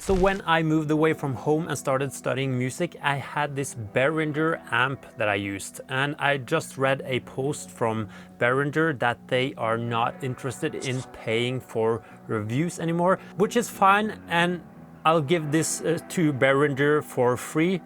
So when I moved away from home and started studying music, I had this Behringer amp that I used, and I just read a post from Behringer that they are not interested in paying for reviews anymore, which is fine, and I'll give this to Behringer for free.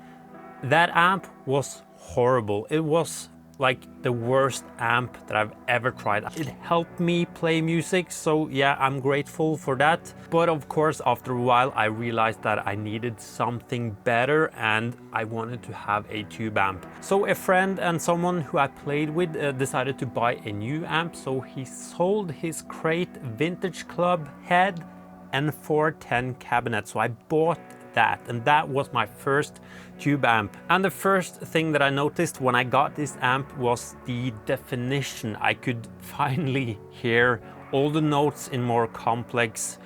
That amp was horrible. It was like the worst amp that I've ever tried. It helped me play music, so yeah, I'm grateful for that. But of course, after a while, I realized that I needed something better and I wanted to have a tube amp. So a friend and someone who I played with decided to buy a new amp, so he sold his Crate Vintage Club head and 410 cabinet. So I bought that, and that was my first tube amp. And the first thing that I noticed when I got this amp was the definition. I could finally hear all the notes in more complex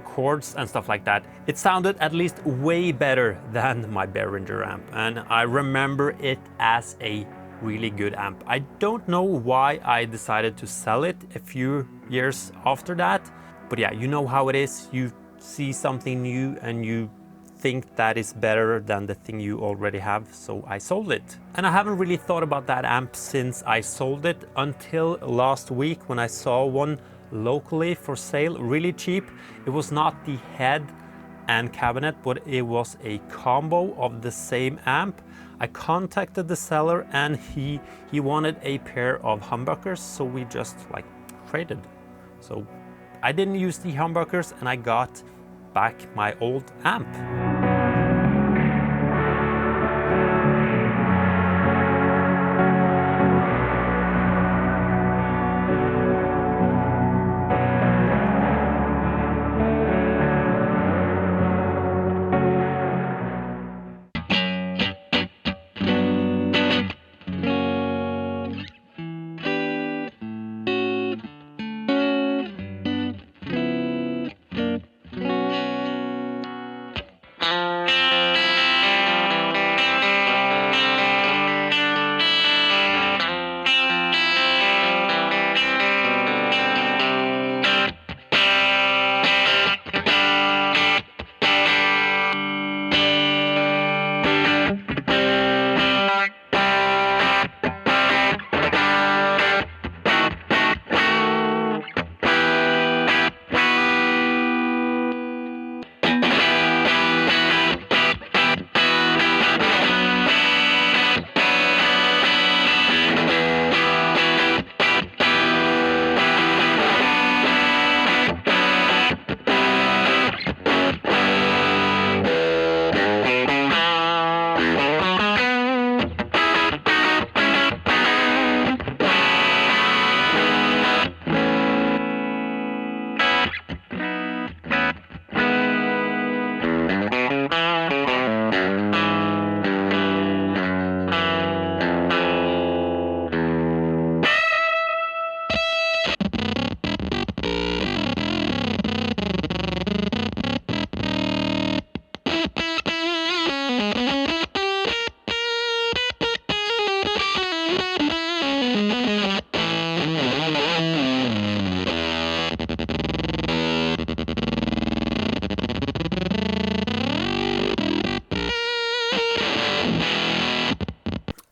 chords and stuff like that. It sounded at least way better than my Behringer amp, and I remember it as a really good amp. I don't know why I decided to sell it a few years after that, but yeah, you know how it is. You see something new and you think that is better than the thing you already have, so I sold it. And I haven't really thought about that amp since I sold it until last week when I saw one locally for sale, really cheap. It was not the head and cabinet, but it was a combo of the same amp. I contacted the seller and he wanted a pair of humbuckers, so we just like traded. So I didn't use the humbuckers and I got back my old amp.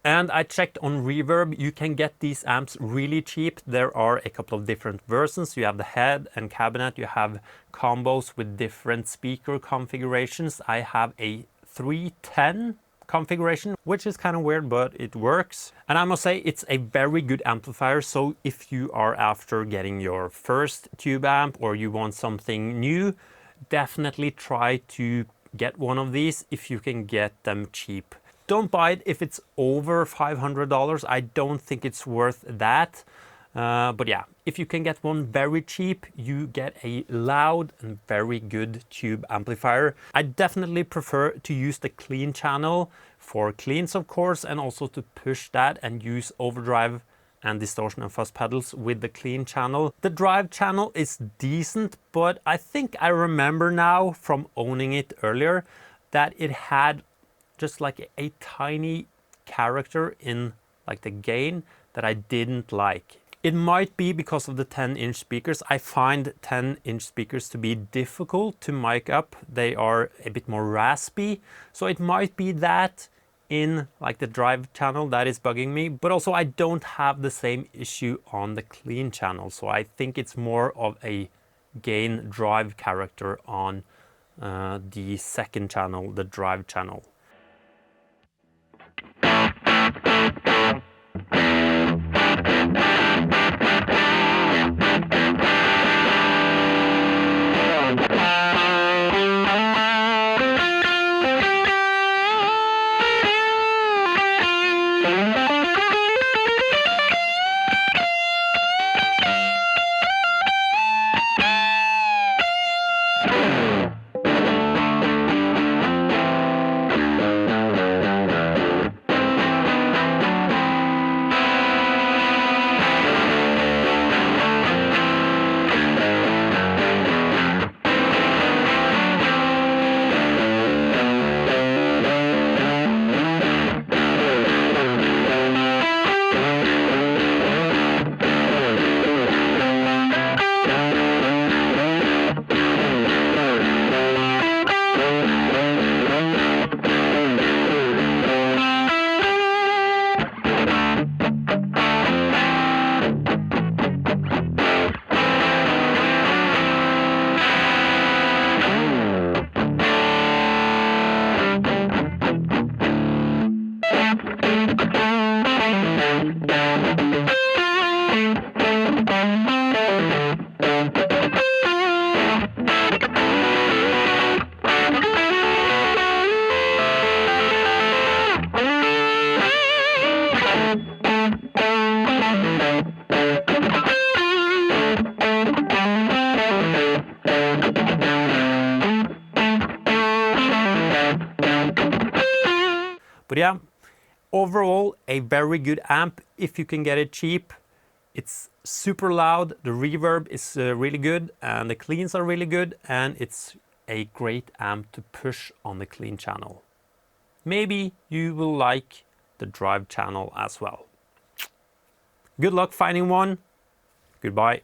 And I checked on Reverb. You can get these amps really cheap. There are a couple of different versions. You have the head and cabinet. You have combos with different speaker configurations. I have a 310 configuration, which is kind of weird, but it works. And I must say it's a very good amplifier. So if you are after getting your first tube amp or you want something new, definitely try to get one of these if you can get them cheap. Don't buy it if it's over $500. I don't think it's worth that. But yeah, if you can get one very cheap, you get a loud and very good tube amplifier. I definitely prefer to use the clean channel for cleans, of course, and also to push that and use overdrive and distortion and fuzz pedals with the clean channel. The drive channel is decent, but I think I remember now from owning it earlier that it had just like a tiny character in like the gain that I didn't like. It might be because of the 10-inch speakers. I find 10-inch speakers to be difficult to mic up. They are a bit more raspy. So it might be that in like the drive channel that is bugging me, but also I don't have the same issue on the clean channel. So I think it's more of a gain drive character on the second channel, the drive channel. But yeah, overall a very good amp if you can get it cheap. It's super loud, the reverb is really good, and the cleans are really good, and it's a great amp to push on the clean channel. Maybe you will like the drive channel as well. Good luck finding one. Goodbye.